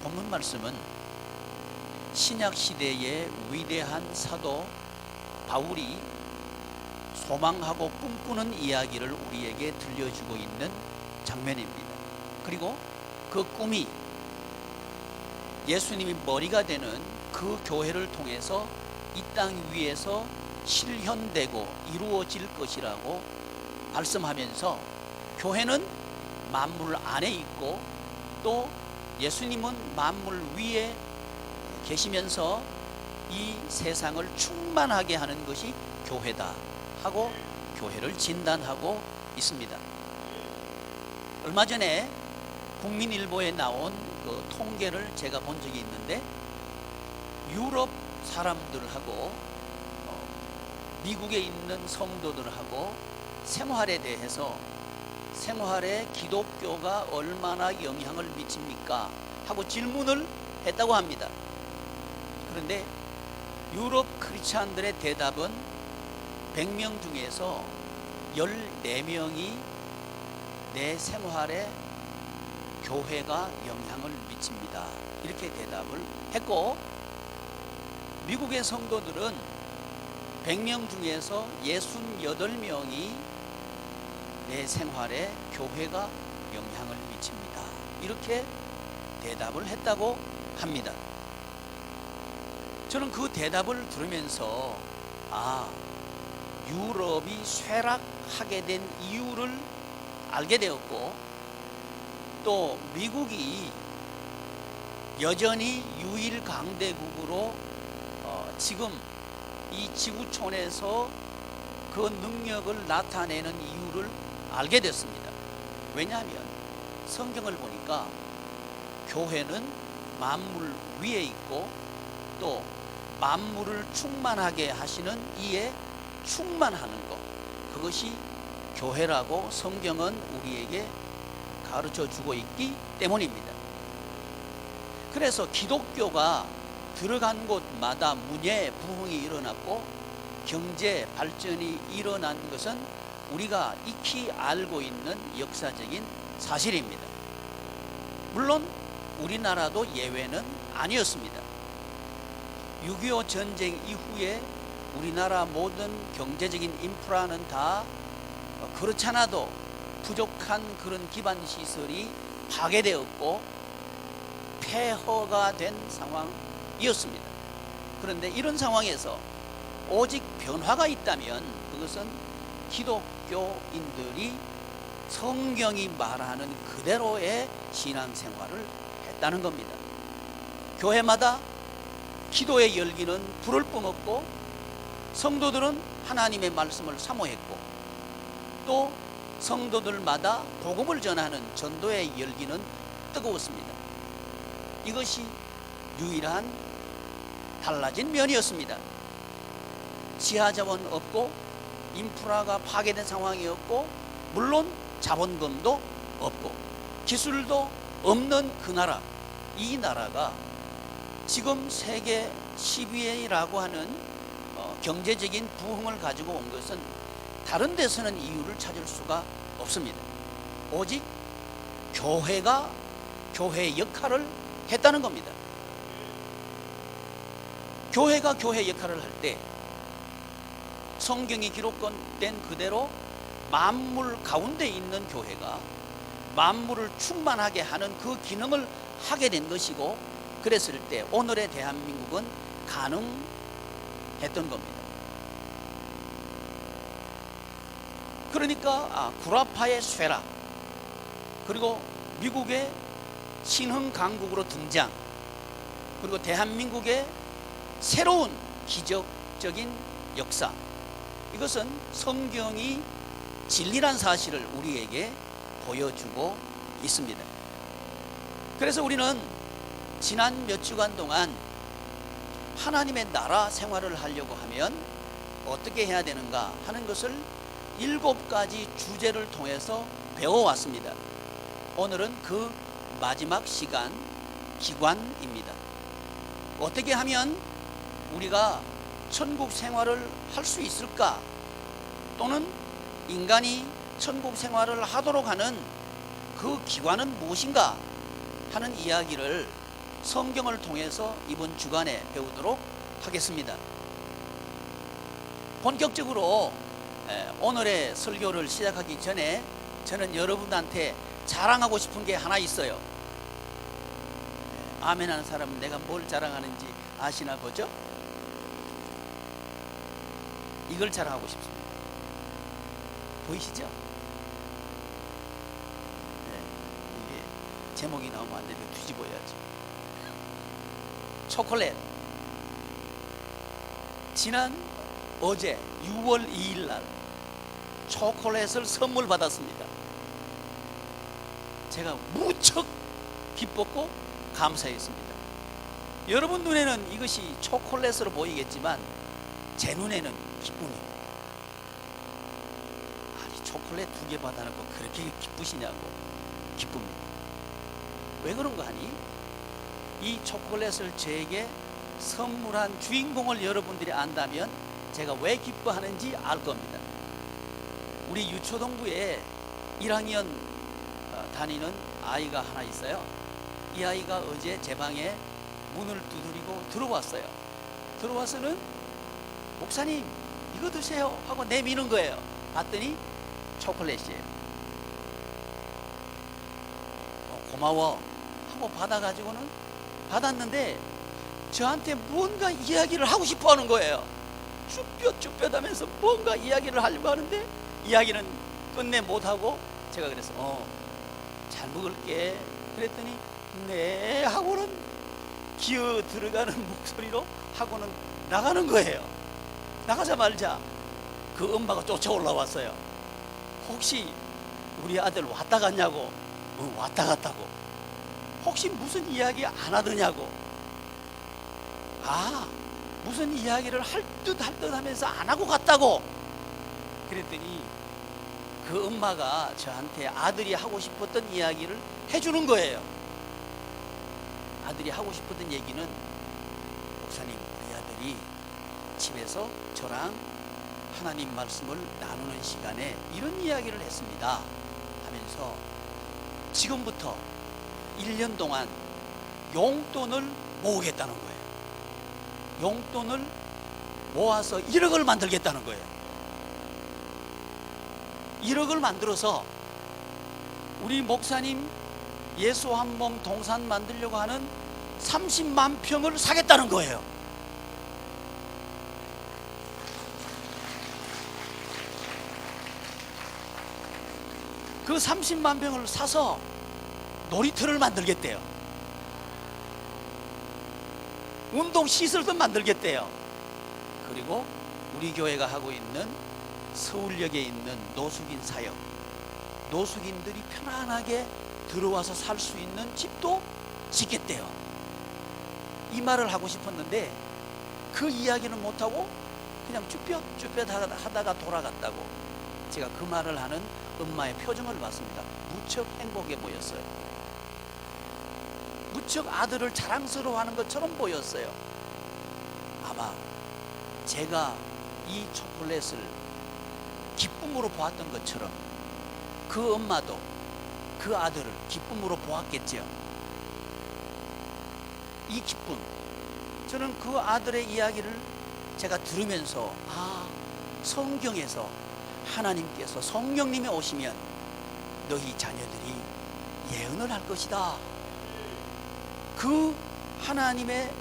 본문 말씀은 신약 시대의 위대한 사도 바울이 소망하고 꿈꾸는 이야기를 우리에게 들려주고 있는 장면입니다. 그리고 그 꿈이 예수님이 머리가 되는 그 교회를 통해서 이 땅 위에서 실현되고 이루어질 것이라고 말씀하면서, 교회는 만물 안에 있고 또 예수님은 만물 위에 계시면서 이 세상을 충만하게 하는 것이 교회다 하고 교회를 진단하고 있습니다. 얼마 전에 국민일보에 나온 그 통계를 제가 본 적이 있는데, 유럽 사람들하고 미국에 있는 성도들하고 생활에 대해서, 생활에 기독교가 얼마나 영향을 미칩니까 하고 질문을 했다고 합니다. 그런데 유럽 크리스찬들의 대답은 100명 중에서 14명이 내 생활에 교회가 영향을 미칩니다, 이렇게 대답을 했고, 미국의 성도들은 100명 중에서 68명이 내 생활에 교회가 영향을 미칩니다, 이렇게 대답을 했다고 합니다. 저는 그 대답을 들으면서 유럽이 쇠락하게 된 이유를 알게 되었고, 또 미국이 여전히 유일 강대국으로 지금 이 지구촌에서 그 능력을 나타내는 이유를 알게 됐습니다. 왜냐하면 성경을 보니까 교회는 만물 위에 있고 또 만물을 충만하게 하시는 이에 충만하는 것, 그것이 교회라고 성경은 우리에게 가르쳐 주고 있기 때문입니다. 그래서 기독교가 들어간 곳마다 문예 부흥이 일어났고 경제 발전이 일어난 것은 우리가 익히 알고 있는 역사적인 사실입니다. 물론 우리나라도 예외는 아니었습니다. 6.25 전쟁 이후에 우리나라 모든 경제적인 인프라는 다 그렇잖아도 부족한 그런 기반 시설이 파괴되었고 폐허가 된 상황이었습니다. 그런데 이런 상황에서 오직 변화가 있다면 그것은 기독교인들이 성경이 말하는 그대로의 신앙생활을 했다는 겁니다. 교회마다 기도의 열기는 불을 뿜었고 성도들은 하나님의 말씀을 사모했고 또 성도들마다 복음을 전하는 전도의 열기는 뜨거웠습니다. 이것이 유일한 달라진 면이었습니다. 지하자원 없고 인프라가 파괴된 상황이었고 물론 자본금도 없고 기술도 없는 그 나라, 이 나라가 지금 세계 10위라고 하는 경제적인 부흥을 가지고 온 것은 다른 데서는 이유를 찾을 수가 없습니다. 오직 교회가 교회의 역할을 했다는 겁니다. 교회가 교회의 역할을 할 때 성경이 기록된 그대로 만물 가운데 있는 교회가 만물을 충만하게 하는 그 기능을 하게 된 것이고, 그랬을 때 오늘의 대한민국은 가능했던 겁니다. 그러니까 구라파의 쇠락, 그리고 미국의 신흥 강국으로 등장, 그리고 대한민국의 새로운 기적적인 역사, 이것은 성경이 진리란 사실을 우리에게 보여주고 있습니다. 그래서 우리는 지난 몇 주간 동안 하나님의 나라 생활을 하려고 하면 어떻게 해야 되는가 하는 것을 7가지 주제를 통해서 배워왔습니다. 오늘은 그 마지막 시간, 기관입니다. 어떻게 하면 우리가 천국 생활을 할 수 있을까? 또는 인간이 천국 생활을 하도록 하는 그 기관은 무엇인가 하는 이야기를 성경을 통해서 이번 주간에 배우도록 하겠습니다. 본격적으로 오늘의 설교를 시작하기 전에 저는 여러분한테 자랑하고 싶은 게 하나 있어요. 아멘 하는 사람은 내가 뭘 자랑하는지 아시나 보죠? 이걸 자랑하고 싶습니다. 보이시죠? 이게 제목이 나오면 안 되니까 뒤집어야지. 초콜릿. 지난 어제 6월 2일 날 초콜릿을 선물 받았습니다. 제가 무척 기뻤고 감사했습니다. 여러분 눈에는 이것이 초콜릿으로 보이겠지만 제 눈에는 기쁨입니다. 아니, 초콜릿 2개 받아놓고 그렇게 기쁘시냐고. 기쁩니다. 왜 그런 거 아니? 이 초콜릿을 저에게 선물한 주인공을 여러분들이 안다면 제가 왜 기뻐하는지 알 겁니다. 우리 유초동부에 1학년 다니는 아이가 하나 있어요. 이 아이가 어제 제 방에 문을 두드리고 들어왔어요. 들어와서는 목사님 이거 드세요 하고 내미는 거예요. 봤더니 초콜릿이에요. 고마워 하고 받아가지고는 받았는데 저한테 뭔가 이야기를 하고 싶어 하는 거예요. 쭈뼛쭈뼛 하면서 뭔가 이야기를 하려고 하는데 이야기는 끝내 못하고 제가 그래서 잘 먹을게 그랬더니 네 하고는 기어 들어가는 목소리로 하고는 나가는 거예요. 나가자마자 그 엄마가 쫓아 올라왔어요. 혹시 우리 아들 왔다 갔냐고. 왔다 갔다고. 혹시 무슨 이야기 안 하더냐고. 무슨 이야기를 할 듯 하면서 안 하고 갔다고. 그랬더니 그 엄마가 저한테 아들이 하고 싶었던 이야기를 해주는 거예요. 아들이 하고 싶었던 얘기는 목사님 우리 아들이 집에서 저랑 하나님 말씀을 나누는 시간에 이런 이야기를 했습니다 하면서 지금부터 1년 동안 용돈을 모으겠다는 거예요. 용돈을 모아서 1억을 만들겠다는 거예요. 1억을 만들어서 우리 목사님 예수 한 몸 동산 만들려고 하는 30만 평을 사겠다는 거예요. 그 30만 평을 사서 놀이터를 만들겠대요. 운동 시설도 만들겠대요. 그리고 우리 교회가 하고 있는 서울역에 있는 노숙인 사역, 노숙인들이 편안하게 들어와서 살 수 있는 집도 짓겠대요. 이 말을 하고 싶었는데 그 이야기는 못하고 그냥 쭈뼛쭈뼛 하다가 돌아갔다고. 제가 그 말을 하는 엄마의 표정을 봤습니다. 무척 행복해 보였어요. 무척 아들을 자랑스러워하는 것처럼 보였어요. 아마 제가 이 초콜릿을 기쁨으로 보았던 것처럼 그 엄마도 그 아들을 기쁨으로 보았겠죠. 이 기쁨, 저는 그 아들의 이야기를 제가 들으면서 성경에서 하나님께서 성령님이 오시면 너희 자녀들이 예언을 할 것이다. 그 하나님의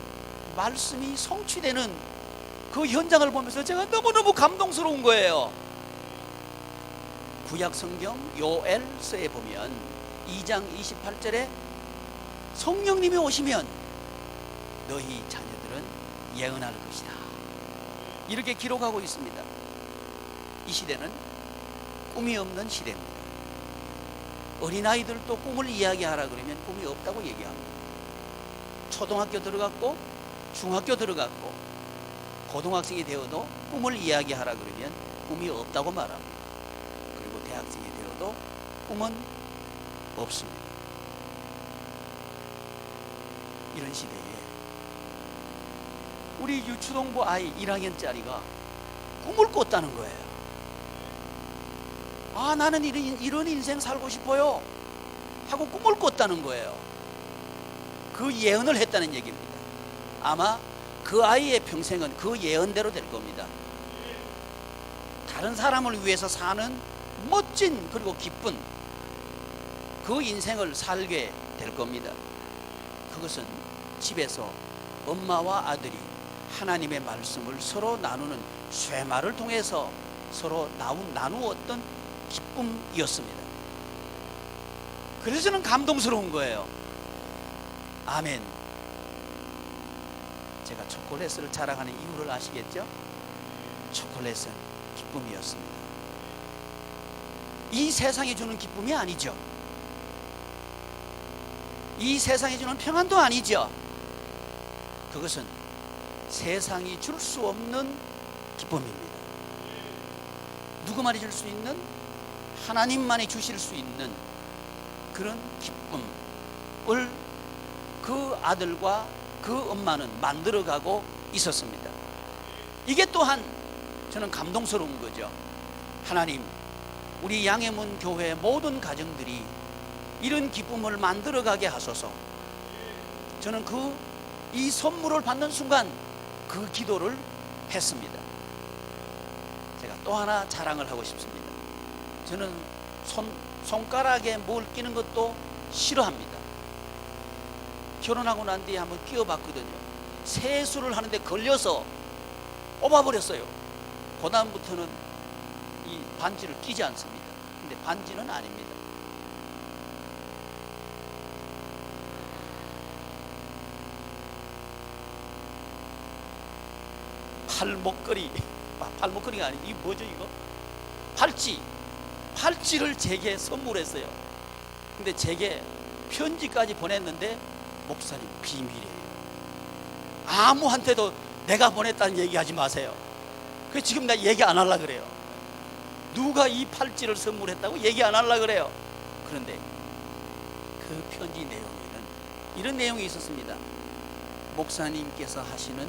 말씀이 성취되는 그 현장을 보면서 제가 너무너무 감동스러운 거예요. 구약 성경 요엘서에 보면 2장 28절에 성령님이 오시면 너희 자녀들은 예언할 것이다. 이렇게 기록하고 있습니다. 이 시대는 꿈이 없는 시대입니다. 어린아이들도 꿈을 이야기하라 그러면 꿈이 없다고 얘기합니다. 초등학교 들어갔고 중학교 들어갔고 고등학생이 되어도 꿈을 이야기하라 그러면 꿈이 없다고 말합니다. 그리고 대학생이 되어도 꿈은 없습니다. 이런 시대에 우리 유초동부 아이 1학년짜리가 꿈을 꿨다는 거예요. 나는 이런 인생 살고 싶어요 하고 꿈을 꿨다는 거예요. 그 예언을 했다는 얘기입니다. 아마 그 아이의 평생은 그 예언대로 될 겁니다. 다른 사람을 위해서 사는 멋진 그리고 기쁜 그 인생을 살게 될 겁니다. 그것은 집에서 엄마와 아들이 하나님의 말씀을 서로 나누는 쇠말을 통해서 서로 나누었던 기쁨이었습니다. 그래서 저는 감동스러운 거예요. 아멘. 제가 초콜릿을 자랑하는 이유를 아시겠죠? 초콜릿은 기쁨이었습니다. 이 세상이 주는 기쁨이 아니죠. 이 세상이 주는 평안도 아니죠. 그것은 세상이 줄 수 없는 기쁨입니다. 누구만이 줄 수 있는, 하나님만이 주실 수 있는 그런 기쁨을 그 아들과 그 엄마는 만들어가고 있었습니다. 이게 또한 저는 감동스러운 거죠. 하나님, 우리 양해문 교회 모든 가정들이 이런 기쁨을 만들어가게 하소서. 저는 이 선물을 받는 순간 그 기도를 했습니다. 제가 또 하나 자랑을 하고 싶습니다. 저는 손가락에 뭘 끼는 것도 싫어합니다. 결혼하고 난 뒤에 한번 끼워봤거든요. 세수를 하는데 걸려서 뽑아버렸어요. 그 다음부터는 이 반지를 끼지 않습니다. 근데 반지는 아닙니다. 팔목걸이가 아니, 이게 뭐죠 이거? 팔찌를 제게 선물했어요. 근데 제게 편지까지 보냈는데, 목사님 비밀이에요. 아무한테도 내가 보냈다는 얘기하지 마세요. 그래서 지금 나 얘기 안 하려고 그래요. 누가 이 팔찌를 선물했다고 얘기 안 하려고 그래요. 그런데 그 편지 내용에는 이런 내용이 있었습니다. 목사님께서 하시는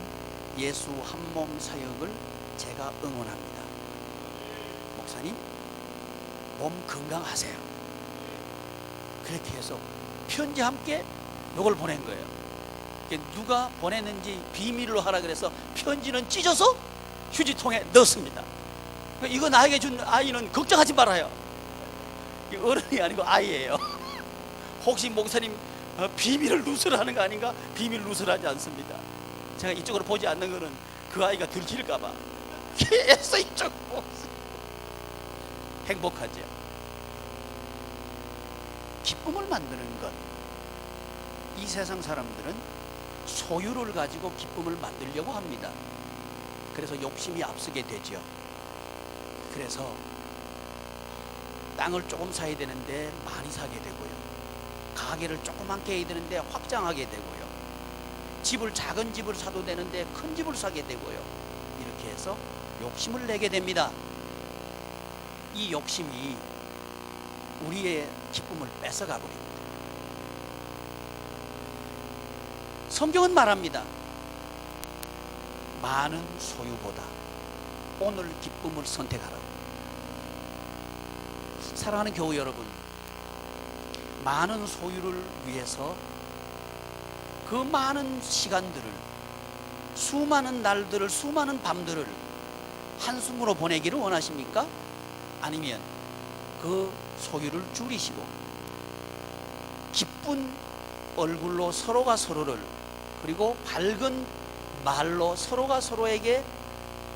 예수 한몸 사역을 제가 응원합니다. 목사님 몸 건강하세요. 그렇게 해서 편지 함께 이걸 보낸 거예요. 누가 보냈는지 비밀로 하라 그래서 편지는 찢어서 휴지통에 넣었습니다. 이거 나에게 준 아이는 걱정하지 말아요. 어른이 아니고 아이예요. 혹시 목사님 비밀을 누설하는 거 아닌가? 비밀 누설하지 않습니다. 제가 이쪽으로 보지 않는 거는 그 아이가 들킬까봐 계속 이쪽으로 보고 있어요. 행복하죠. 기쁨을 만드는 것. 이 세상 사람들은 소유를 가지고 기쁨을 만들려고 합니다. 그래서 욕심이 앞서게 되죠. 그래서 땅을 조금 사야 되는데 많이 사게 되고요. 가게를 조그맣게 해야 되는데 확장하게 되고요. 작은 집을 사도 되는데 큰 집을 사게 되고요. 이렇게 해서 욕심을 내게 됩니다. 이 욕심이 우리의 기쁨을 뺏어가 버립니다. 성경은 말합니다. 많은 소유보다 오늘 기쁨을 선택하라고. 사랑하는 교우 여러분, 많은 소유를 위해서 그 많은 시간들을, 수많은 날들을, 수많은 밤들을 한숨으로 보내기를 원하십니까? 아니면 그 소유를 줄이시고 기쁜 얼굴로 서로가 서로를, 그리고 밝은 말로 서로가 서로에게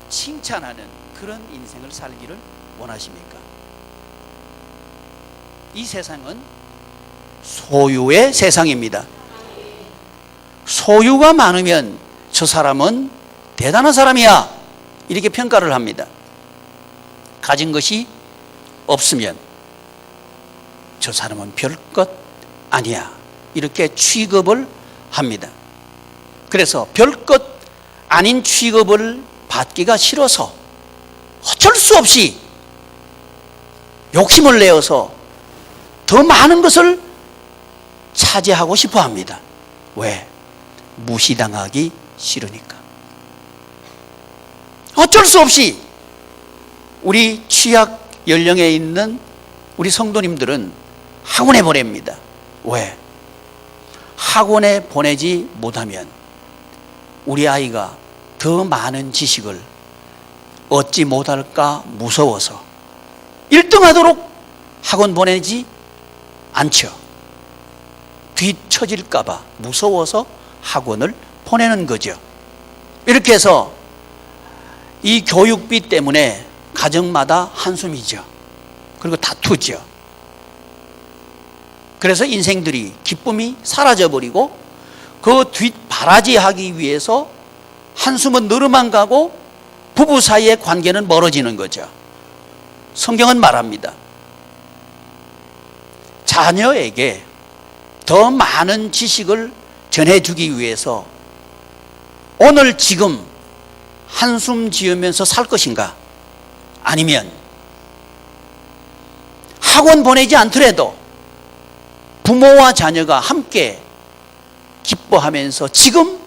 칭찬하는 그런 인생을 살기를 원하십니까? 이 세상은 소유의 세상입니다. 소유가 많으면 저 사람은 대단한 사람이야, 이렇게 평가를 합니다. 가진 것이 없으면 저 사람은 별것 아니야, 이렇게 취급을 합니다. 그래서 별것 아닌 취급을 받기가 싫어서 어쩔 수 없이 욕심을 내어서 더 많은 것을 차지하고 싶어 합니다. 왜? 무시당하기 싫으니까. 어쩔 수 없이 우리 취약 연령에 있는 우리 성도님들은 학원에 보냅니다. 왜? 학원에 보내지 못하면 우리 아이가 더 많은 지식을 얻지 못할까 무서워서 1등하도록 학원 보내지 않죠. 뒤처질까 봐 무서워서 학원을 보내는 거죠. 이렇게 해서 이 교육비 때문에 가정마다 한숨이죠. 그리고 다투죠. 그래서 인생들이 기쁨이 사라져버리고 그 뒷바라지하기 위해서 한숨은 늘어만 가고 부부 사이의 관계는 멀어지는 거죠. 성경은 말합니다. 자녀에게 더 많은 지식을 전해주기 위해서 오늘 지금 한숨 지으면서 살 것인가? 아니면 학원 보내지 않더라도 부모와 자녀가 함께 기뻐하면서 지금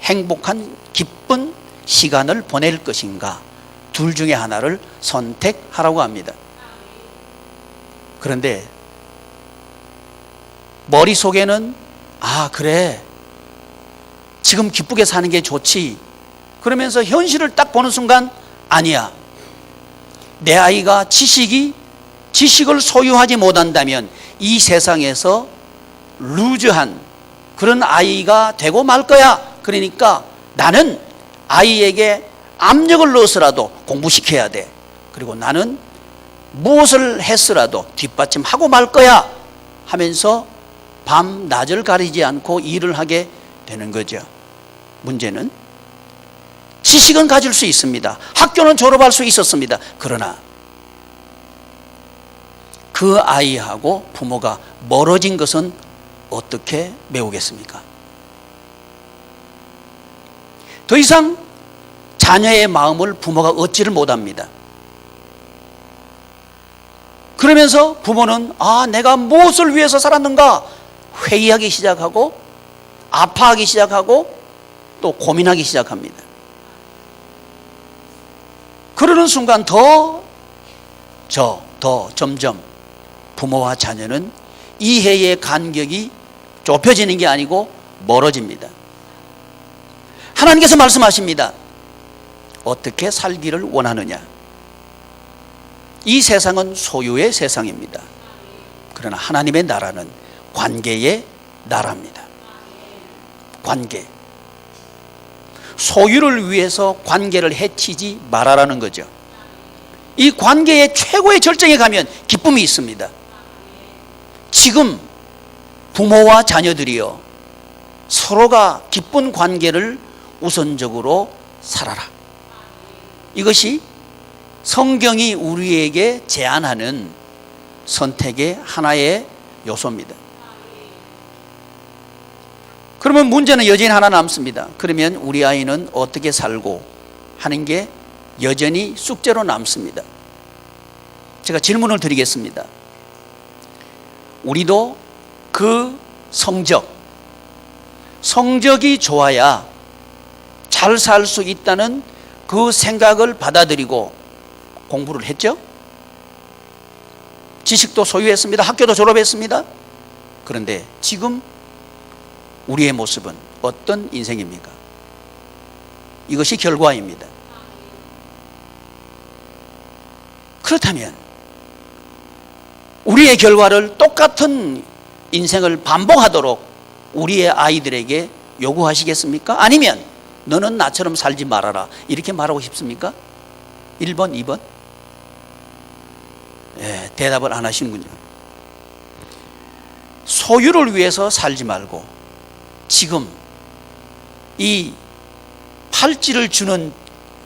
행복한 기쁜 시간을 보낼 것인가? 둘 중에 하나를 선택하라고 합니다. 그런데 머릿속에는 그래, 지금 기쁘게 사는 게 좋지, 그러면서 현실을 딱 보는 순간 아니야, 내 아이가 지식을 소유하지 못한다면 이 세상에서 루즈한 그런 아이가 되고 말 거야. 그러니까 나는 아이에게 압력을 넣어서라도 공부시켜야 돼. 그리고 나는 무엇을 했으라도 뒷받침하고 말 거야 하면서 밤 낮을 가리지 않고 일을 하게 되는 거죠. 문제는 지식은 가질 수 있습니다. 학교는 졸업할 수 있었습니다. 그러나 그 아이하고 부모가 멀어진 것은 어떻게 메우겠습니까? 더 이상 자녀의 마음을 부모가 얻지를 못합니다. 그러면서 부모는 내가 무엇을 위해서 살았는가 회의하기 시작하고 아파하기 시작하고 또 고민하기 시작합니다. 그러는 순간 점점 부모와 자녀는 이해의 간격이 좁혀지는 게 아니고 멀어집니다. 하나님께서 말씀하십니다. 어떻게 살기를 원하느냐? 이 세상은 소유의 세상입니다. 그러나 하나님의 나라는 관계의 나라입니다. 관계. 소유를 위해서 관계를 해치지 말아라는 거죠. 이 관계의 최고의 절정에 가면 기쁨이 있습니다. 지금 부모와 자녀들이요, 서로가 기쁜 관계를 우선적으로 살아라. 이것이 성경이 우리에게 제안하는 선택의 하나의 요소입니다. 그러면 문제는 여전히 하나 남습니다. 그러면 우리 아이는 어떻게 살고 하는 게 여전히 숙제로 남습니다. 제가 질문을 드리겠습니다. 우리도 그 성적이 좋아야 잘 살 수 있다는 그 생각을 받아들이고 공부를 했죠? 지식도 소유했습니다. 학교도 졸업했습니다. 그런데 지금 우리의 모습은 어떤 인생입니까? 이것이 결과입니다. 그렇다면 우리의 결과를 똑같은 인생을 반복하도록 우리의 아이들에게 요구하시겠습니까? 아니면 너는 나처럼 살지 말아라 이렇게 말하고 싶습니까? 1번, 2번? 대답을 안 하시는군요. 소유를 위해서 살지 말고 지금 이 팔찌를 주는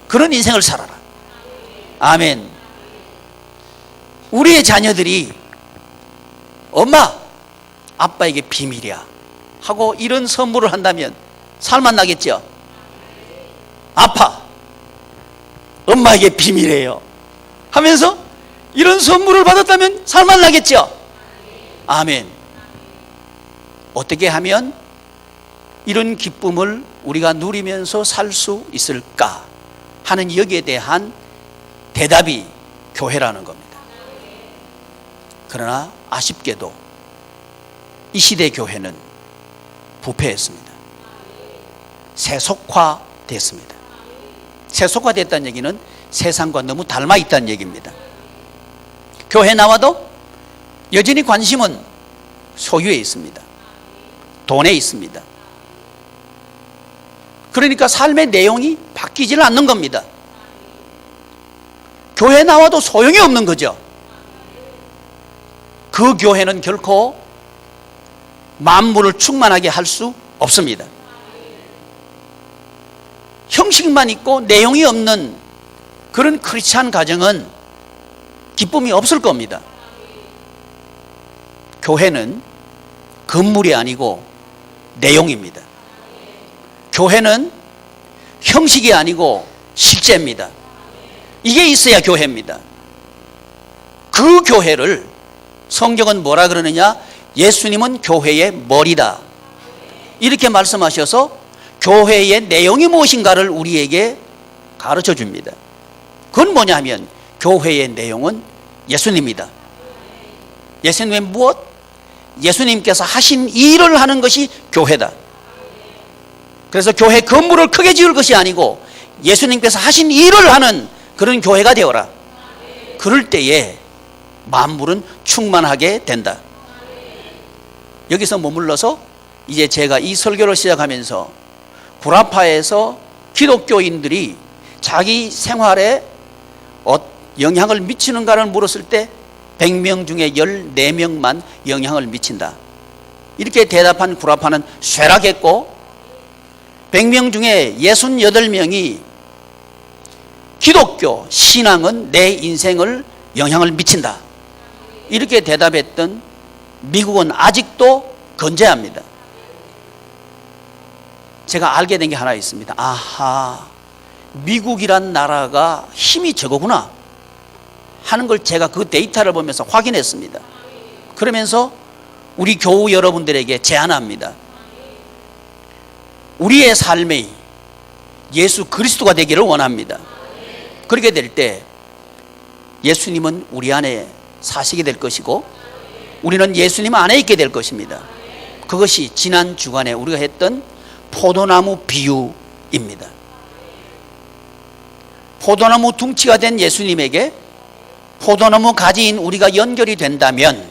그런 인생을 살아라. 아멘. 우리의 자녀들이 엄마, 아빠에게 비밀이야 하고 이런 선물을 한다면 살만 나겠죠? 아빠, 엄마에게 비밀이에요 하면서 이런 선물을 받았다면 살만 나겠죠? 아멘. 어떻게 하면 이런 기쁨을 우리가 누리면서 살 수 있을까 하는 여기에 대한 대답이 교회라는 겁니다. 그러나 아쉽게도 이 시대 교회는 부패했습니다. 세속화됐습니다. 세속화됐다는 얘기는 세상과 너무 닮아 있다는 얘기입니다. 교회 나와도 여전히 관심은 소유에 있습니다. 돈에 있습니다. 그러니까 삶의 내용이 바뀌질 않는 겁니다. 교회 나와도 소용이 없는 거죠. 그 교회는 결코 만물을 충만하게 할 수 없습니다. 형식만 있고 내용이 없는 그런 크리스찬 가정은 기쁨이 없을 겁니다. 교회는 건물이 아니고 내용입니다. 교회는 형식이 아니고 실제입니다. 이게 있어야 교회입니다. 그 교회를 성경은 뭐라 그러느냐? 예수님은 교회의 머리다, 이렇게 말씀하셔서 교회의 내용이 무엇인가를 우리에게 가르쳐 줍니다. 그건 뭐냐 하면 교회의 내용은 예수님이다. 예수님의 무엇? 예수님께서 하신 일을 하는 것이 교회다. 그래서 교회 건물을 크게 지을 것이 아니고 예수님께서 하신 일을 하는 그런 교회가 되어라. 그럴 때에 만물은 충만하게 된다. 여기서 머물러서 이제 제가 이 설교를 시작하면서 구라파에서 기독교인들이 자기 생활에 영향을 미치는가를 물었을 때 100명 중에 14명만 영향을 미친다, 이렇게 대답한 구라파는 쇠락했고, 100명 중에 68명이 기독교 신앙은 내 인생을 영향을 미친다, 이렇게 대답했던 미국은 아직도 건재합니다. 제가 알게 된 게 하나 있습니다. 아하, 미국이란 나라가 힘이 저거구나 하는 걸 제가 그 데이터를 보면서 확인했습니다. 그러면서 우리 교우 여러분들에게 제안합니다. 우리의 삶이 예수 그리스도가 되기를 원합니다. 그렇게 될 때 예수님은 우리 안에 사시게 될 것이고 우리는 예수님 안에 있게 될 것입니다. 그것이 지난 주간에 우리가 했던 포도나무 비유입니다. 포도나무 둥치가 된 예수님에게 포도나무 가지인 우리가 연결이 된다면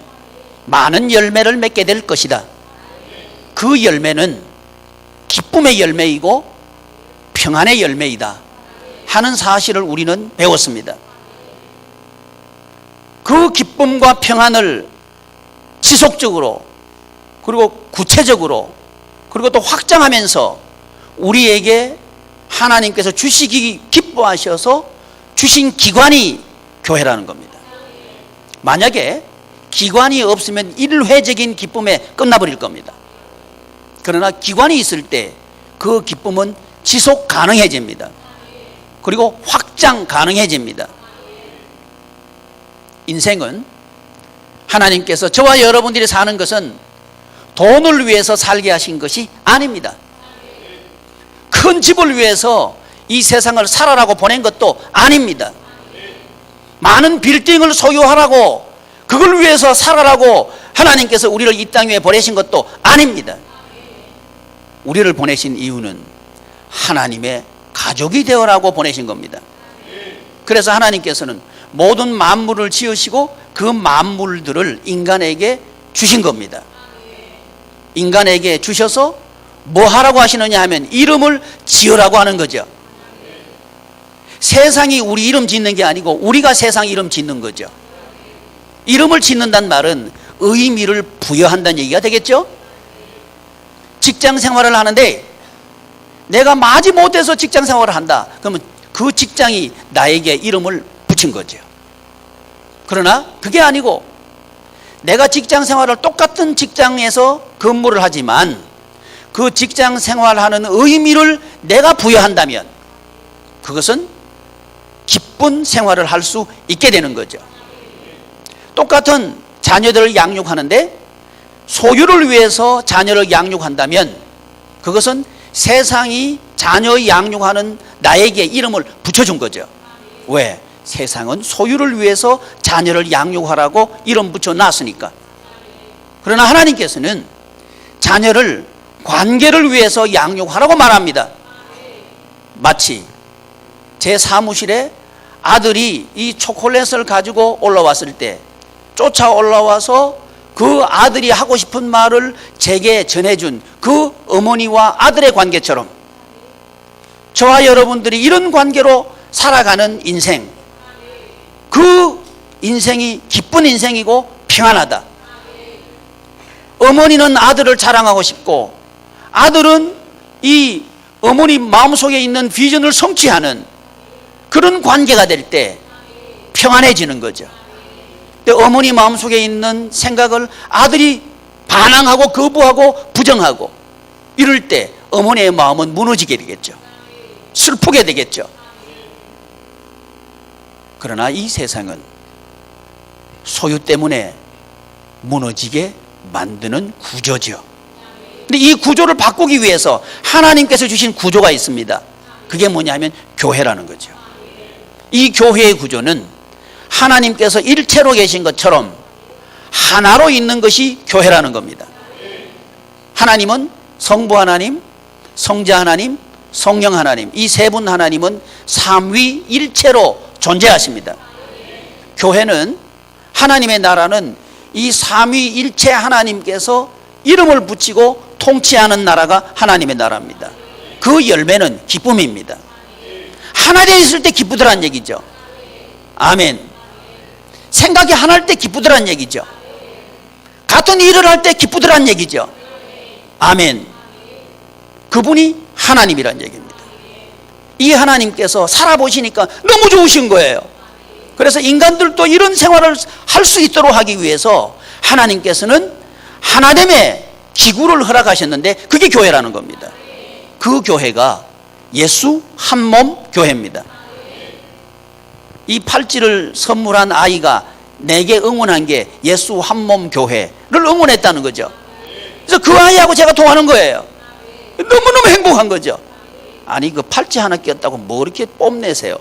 많은 열매를 맺게 될 것이다. 그 열매는 기쁨의 열매이고 평안의 열매이다 하는 사실을 우리는 배웠습니다. 그 기쁨과 평안을 지속적으로 그리고 구체적으로 그리고 또 확장하면서 우리에게 하나님께서 주시기 기뻐하셔서 주신 기관이 교회라는 겁니다. 만약에 기관이 없으면 일회적인 기쁨에 끝나버릴 겁니다. 그러나 기관이 있을 때 그 기쁨은 지속 가능해집니다. 그리고 확장 가능해집니다. 인생은 하나님께서 저와 여러분들이 사는 것은 돈을 위해서 살게 하신 것이 아닙니다. 큰 집을 위해서 이 세상을 살아라고 보낸 것도 아닙니다. 많은 빌딩을 소유하라고, 그걸 위해서 살아라고 하나님께서 우리를 이 땅 위에 보내신 것도 아닙니다. 우리를 보내신 이유는 하나님의 가족이 되어라고 보내신 겁니다. 그래서 하나님께서는 모든 만물을 지으시고 그 만물들을 인간에게 주신 겁니다. 인간에게 주셔서 뭐 하라고 하시느냐 하면 이름을 지으라고 하는 거죠. 세상이 우리 이름 짓는 게 아니고 우리가 세상 이름 짓는 거죠. 이름을 짓는다는 말은 의미를 부여한다는 얘기가 되겠죠. 직장 생활을 하는데 내가 마지 못해서 직장 생활을 한다. 그러면 그 직장이 나에게 이름을 붙인 거죠. 그러나 그게 아니고 내가 직장 생활을 똑같은 직장에서 근무를 하지만 그 직장 생활하는 의미를 내가 부여한다면 그것은 기쁜 생활을 할 수 있게 되는 거죠. 똑같은 자녀들을 양육하는데 소유를 위해서 자녀를 양육한다면 그것은 세상이 자녀 양육하는 나에게 이름을 붙여준 거죠. 왜? 세상은 소유를 위해서 자녀를 양육하라고 이름 붙여놨으니까. 그러나 하나님께서는 자녀를 관계를 위해서 양육하라고 말합니다. 마치 제 사무실에 아들이 이 초콜릿을 가지고 올라왔을 때 쫓아 올라와서 그 아들이 하고 싶은 말을 제게 전해준 그 어머니와 아들의 관계처럼 저와 여러분들이 이런 관계로 살아가는 인생, 그 인생이 기쁜 인생이고 평안하다. 어머니는 아들을 자랑하고 싶고 아들은 이 어머니 마음속에 있는 비전을 성취하는 그런 관계가 될 때 평안해지는 거죠. 근데 어머니 마음속에 있는 생각을 아들이 반항하고 거부하고 부정하고 이럴 때 어머니의 마음은 무너지게 되겠죠. 슬프게 되겠죠. 그러나 이 세상은 소유 때문에 무너지게 만드는 구조죠. 근데 이 구조를 바꾸기 위해서 하나님께서 주신 구조가 있습니다. 그게 뭐냐면 교회라는 거죠. 이 교회의 구조는 하나님께서 일체로 계신 것처럼 하나로 있는 것이 교회라는 겁니다. 하나님은 성부 하나님, 성자 하나님, 성령 하나님, 이 세 분 하나님은 삼위일체로 존재하십니다. 교회는, 하나님의 나라는 이 삼위일체 하나님께서 이름을 붙이고 통치하는 나라가 하나님의 나라입니다. 그 열매는 기쁨입니다. 하나 되어 있을 때 기쁘더란 얘기죠. 아멘. 생각이 하나일 때 기쁘더란 얘기죠. 같은 일을 할 때 기쁘더란 얘기죠. 아멘. 그분이 하나님이란 얘기입니다. 이 하나님께서 살아보시니까 너무 좋으신 거예요. 그래서 인간들도 이런 생활을 할 수 있도록 하기 위해서 하나님께서는 하나님의 기구를 허락하셨는데 그게 교회라는 겁니다. 그 교회가 예수 한몸 교회입니다. 이 팔찌를 선물한 아이가 내게 응원한 게 예수 한몸 교회를 응원했다는 거죠. 그래서 그 아이하고 제가 통하는 거예요. 너무너무 행복한 거죠. 아니 그 팔찌 하나 꼈다고 뭐 이렇게 뽐내세요.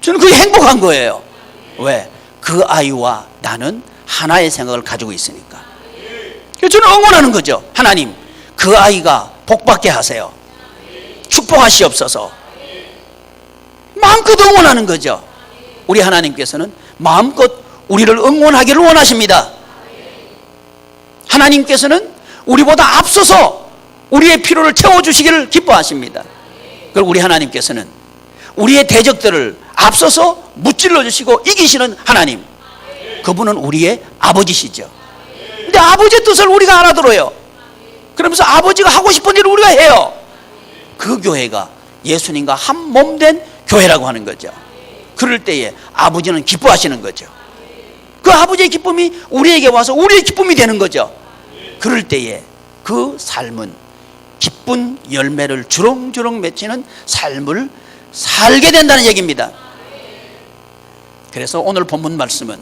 저는 그게 행복한 거예요. 왜? 그 아이와 나는 하나의 생각을 가지고 있으니까. 그래서 저는 응원하는 거죠. 하나님 그 아이가 복받게 하세요. 축복하시옵소서. 마음껏 응원하는 거죠. 우리 하나님께서는 마음껏 우리를 응원하기를 원하십니다. 하나님께서는 우리보다 앞서서 우리의 필요를 채워주시기를 기뻐하십니다. 그리고 우리 하나님께서는 우리의 대적들을 앞서서 무찔러 주시고 이기시는 하나님, 그분은 우리의 아버지시죠. 근데 아버지의 뜻을 우리가 알아들어요. 그러면서 아버지가 하고 싶은 일을 우리가 해요. 그 교회가 예수님과 한 몸 된 교회라고 하는 거죠. 그럴 때에 아버지는 기뻐하시는 거죠. 그 아버지의 기쁨이 우리에게 와서 우리의 기쁨이 되는 거죠. 그럴 때에 그 삶은 기쁜 열매를 주렁주렁 맺히는 삶을 살게 된다는 얘기입니다. 그래서 오늘 본문 말씀은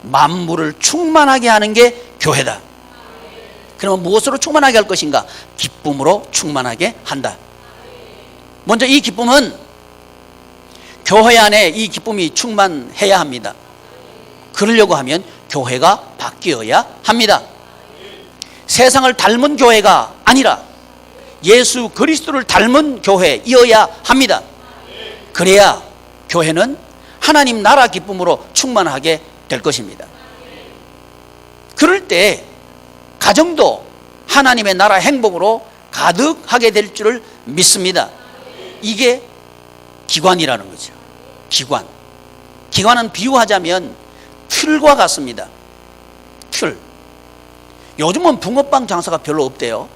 만물을 충만하게 하는 게 교회다. 그러면 무엇으로 충만하게 할 것인가? 기쁨으로 충만하게 한다. 먼저 이 기쁨은 교회 안에 이 기쁨이 충만해야 합니다. 그러려고 하면 교회가 바뀌어야 합니다. 세상을 닮은 교회가 아니라 예수 그리스도를 닮은 교회이어야 합니다. 그래야 교회는 하나님 나라 기쁨으로 충만하게 될 것입니다. 그럴 때 가정도 하나님의 나라 행복으로 가득하게 될 줄을 믿습니다. 이게 기관이라는 거죠. 기관은 비유하자면 틀과 같습니다. 틀. 요즘은 붕어빵 장사가 별로 없대요.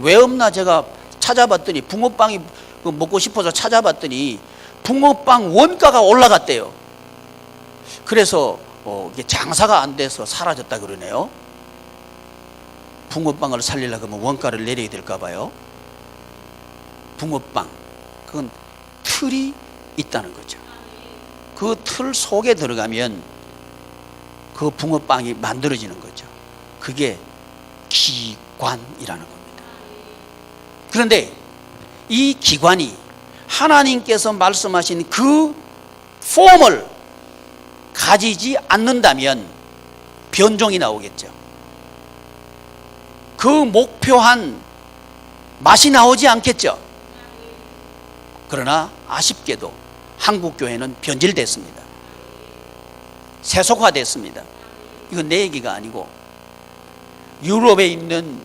왜 없나 제가 찾아봤더니, 붕어빵이 먹고 싶어서 찾아봤더니 붕어빵 원가가 올라갔대요. 그래서 이게 장사가 안 돼서 사라졌다 그러네요. 붕어빵을 살리려고 하면 원가를 내려야 될까 봐요. 붕어빵, 그건 틀이 있다는 거죠. 그 틀 속에 들어가면 그 붕어빵이 만들어지는 거죠. 그게 기관이라는 겁니다. 그런데 이 기관이 하나님께서 말씀하신 그 폼을 가지지 않는다면 변종이 나오겠죠. 그 목표한 맛이 나오지 않겠죠. 그러나 아쉽게도 한국 교회는 변질됐습니다. 세속화됐습니다. 이건 내 얘기가 아니고 유럽에 있는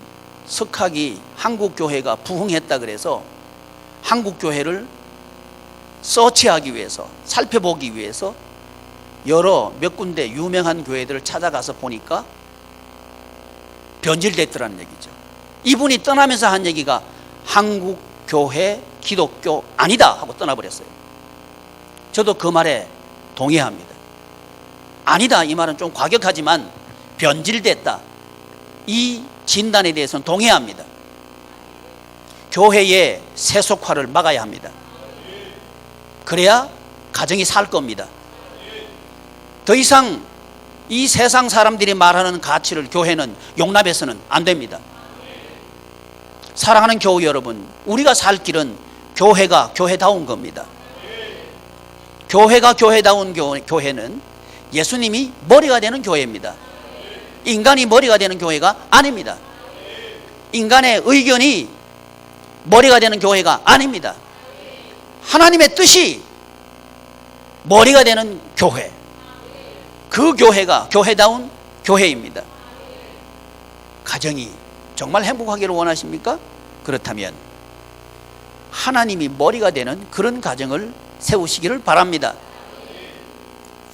석학이 한국 교회가 부흥했다 그래서 한국 교회를 서치하기 위해서, 살펴보기 위해서 여러 몇 군데 유명한 교회들을 찾아가서 보니까 변질됐더라는 얘기죠. 이분이 떠나면서 한 얘기가 한국 교회 기독교 아니다 하고 떠나버렸어요. 저도 그 말에 동의합니다. 아니다 이 말은 좀 과격하지만 변질됐다, 이 진단에 대해서는 동의합니다. 교회의 세속화를 막아야 합니다. 그래야 가정이 살 겁니다. 더 이상 이 세상 사람들이 말하는 가치를 교회는 용납해서는 안 됩니다. 사랑하는 교우 여러분, 우리가 살 길은 교회가 교회다운 겁니다. 교회가 교회다운 교회는 예수님이 머리가 되는 교회입니다. 인간이 머리가 되는 교회가 아닙니다. 인간의 의견이 머리가 되는 교회가 아닙니다. 하나님의 뜻이 머리가 되는 교회, 그 교회가 교회다운 교회입니다. 가정이 정말 행복하기를 원하십니까? 그렇다면 하나님이 머리가 되는 그런 가정을 세우시기를 바랍니다.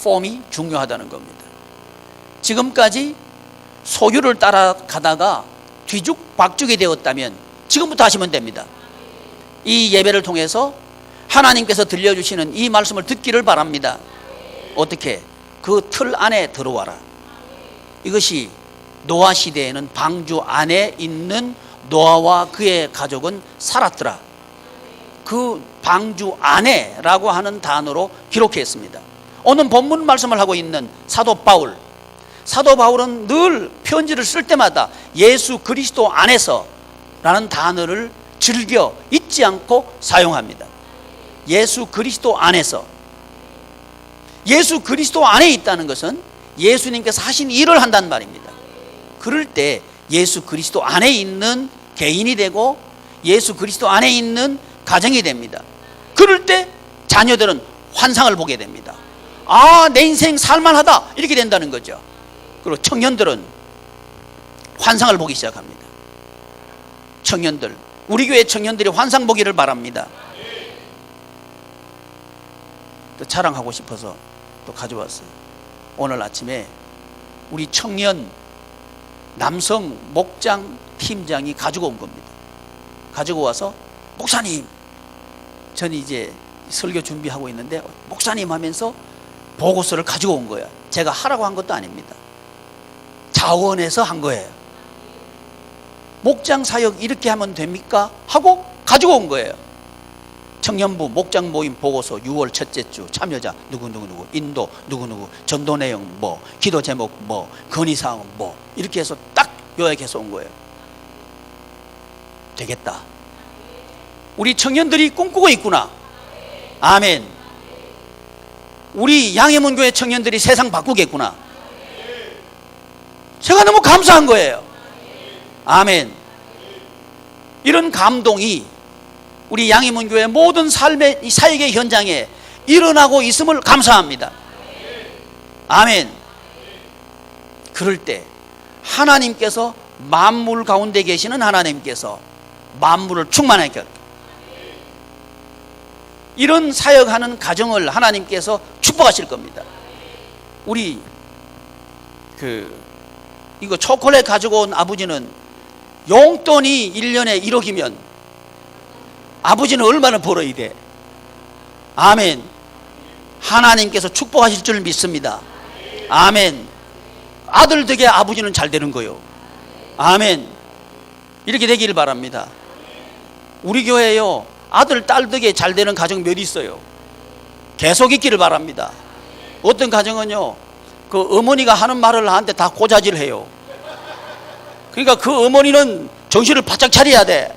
폼이 중요하다는 겁니다. 지금까지 소유를 따라가다가 뒤죽박죽이 되었다면 지금부터 하시면 됩니다. 이 예배를 통해서 하나님께서 들려주시는 이 말씀을 듣기를 바랍니다. 어떻게? 그 틀 안에 들어와라. 이것이 노아 시대에는 방주 안에 있는 노아와 그의 가족은 살았더라. 그 방주 안에라고 하는 단어로 기록했습니다. 오늘 본문 말씀을 하고 있는 사도 바울은 늘 편지를 쓸 때마다 예수 그리스도 안에서 라는 단어를 즐겨 잊지 않고 사용합니다. 예수 그리스도 안에서. 예수 그리스도 안에 있다는 것은 예수님께서 하신 일을 한다는 말입니다. 그럴 때 예수 그리스도 안에 있는 개인이 되고 예수 그리스도 안에 있는 가정이 됩니다. 그럴 때 자녀들은 환상을 보게 됩니다. 아, 내 인생 살만하다 이렇게 된다는 거죠. 그리고 청년들은 환상을 보기 시작합니다. 청년들, 우리 교회 청년들이 환상 보기를 바랍니다. 또 자랑하고 싶어서 또 가져왔어요. 오늘 아침에 우리 청년 남성 목장 팀장이 가지고 온 겁니다. 가지고 와서 목사님, 저는 이제 설교 준비하고 있는데 목사님 하면서 보고서를 가지고 온 거예요. 제가 하라고 한 것도 아닙니다. 자원해서 한 거예요. 목장 사역 이렇게 하면 됩니까? 하고 가지고 온 거예요. 청년부 목장 모임 보고서 6월 첫째 주 참여자 누구누구, 인도 누구누구, 전도 내용 뭐, 기도 제목 뭐, 건의사항 뭐 이렇게 해서 딱 요약해서 온 거예요. 되겠다. 우리 청년들이 꿈꾸고 있구나. 아멘. 우리 양해문교회 청년들이 세상 바꾸겠구나. 제가 너무 감사한 거예요. 아멘. 이런 감동이 우리 양해문교회 모든 삶의 사역의 현장에 일어나고 있음을 감사합니다. 아멘. 그럴 때 하나님께서 만물 가운데 계시는 하나님께서 만물을 충만하게 이런 사역하는 가정을 하나님께서 축복하실 겁니다. 우리 이거 초콜릿 가지고 온 아버지는 용돈이 1년에 1억이면 아버지는 얼마나 벌어야 돼? 아멘. 하나님께서 축복하실 줄 믿습니다. 아멘. 아들 덕에 아버지는 잘 되는 거요. 아멘. 이렇게 되기를 바랍니다. 우리 교회요, 아들 딸 덕에 잘 되는 가정 몇 있어요. 계속 있기를 바랍니다. 어떤 가정은요, 그 어머니가 하는 말을 나한테 다 고자질을 해요. 그러니까 그 어머니는 정신을 바짝 차려야 돼.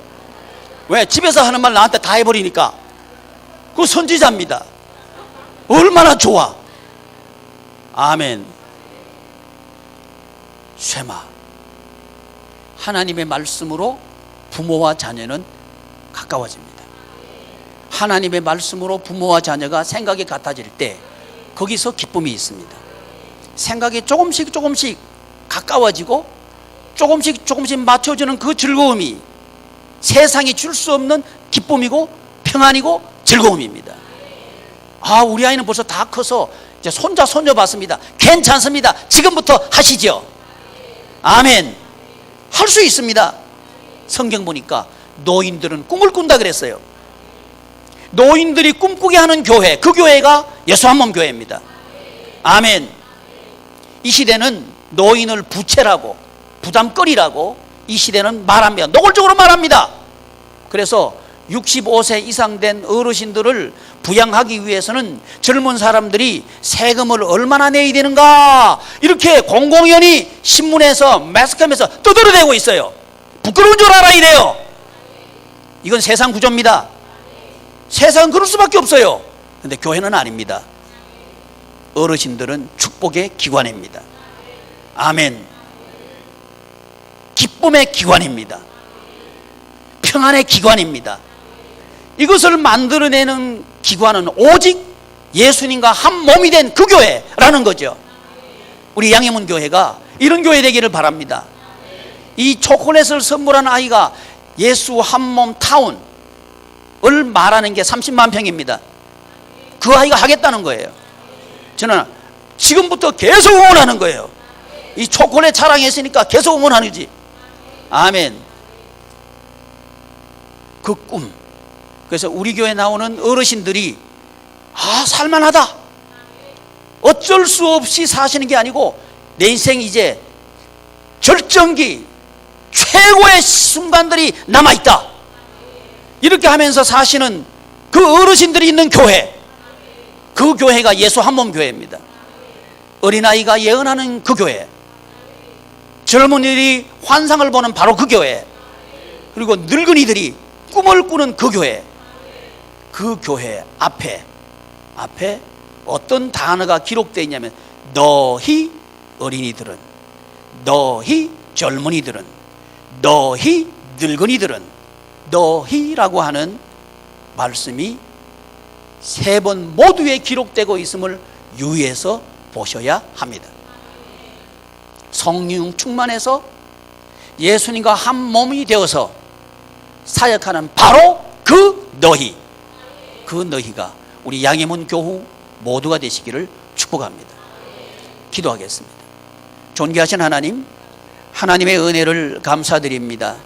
왜? 집에서 하는 말 나한테 다 해버리니까. 그 선지자입니다. 얼마나 좋아. 아멘. 쉐마. 하나님의 말씀으로 부모와 자녀는 가까워집니다. 하나님의 말씀으로 부모와 자녀가 생각이 같아질 때 거기서 기쁨이 있습니다. 생각이 조금씩 가까워지고 조금씩 맞춰주는 그 즐거움이 세상이 줄 수 없는 기쁨이고 평안이고 즐거움입니다. 아, 우리 아이는 벌써 다 커서 이제 손자 손녀 봤습니다. 괜찮습니다. 지금부터 하시죠. 아멘. 할 수 있습니다. 성경 보니까 노인들은 꿈을 꾼다 그랬어요. 노인들이 꿈꾸게 하는 교회, 그 교회가 예수 한 몸 교회입니다. 아멘. 이 시대는 노인을 부채라고, 부담거리라고 이 시대는 말합니다. 노골적으로 말합니다. 그래서 65세 이상 된 어르신들을 부양하기 위해서는 젊은 사람들이 세금을 얼마나 내야 되는가, 이렇게 공공연히 신문에서 매스컴에서 떠들어대고 있어요. 부끄러운 줄 알아야 돼요. 이건 세상 구조입니다. 세상은 그럴 수밖에 없어요. 근데 교회는 아닙니다. 어르신들은 축복의 기관입니다. 아멘. 기쁨의 기관입니다. 평안의 기관입니다. 이것을 만들어내는 기관은 오직 예수님과 한 몸이 된 그 교회라는 거죠. 우리 양해문 교회가 이런 교회 되기를 바랍니다. 이 초콜릿을 선물한 아이가 예수 한 몸 타운을 말하는 게 30만 평입니다. 그 아이가 하겠다는 거예요. 저는 지금부터 계속 응원하는 거예요. 이 초콜릿 자랑했으니까 계속 응원하는 거지. 아멘. 그 꿈. 그래서 우리 교회 나오는 어르신들이 살만하다, 어쩔 수 없이 사시는 게 아니고 내 인생 이제 절정기 최고의 순간들이 남아있다, 이렇게 하면서 사시는 그 어르신들이 있는 교회, 그 교회가 예수 한 몸 교회입니다. 어린아이가 예언하는 그 교회, 젊은이들이 환상을 보는 바로 그 교회, 그리고 늙은이들이 꿈을 꾸는 그 교회, 그 교회 앞에 어떤 단어가 기록되어 있냐면 너희 어린이들은, 너희 젊은이들은, 너희 늙은이들은, 너희라고 하는 말씀이 3번 모두에 기록되고 있음을 유의해서 보셔야 합니다. 성령 충만해서 예수님과 한 몸이 되어서 사역하는 바로 그 너희, 그 너희가 우리 양해문 교우 모두가 되시기를 축복합니다. 기도하겠습니다. 존귀하신 하나님, 하나님의 은혜를 감사드립니다.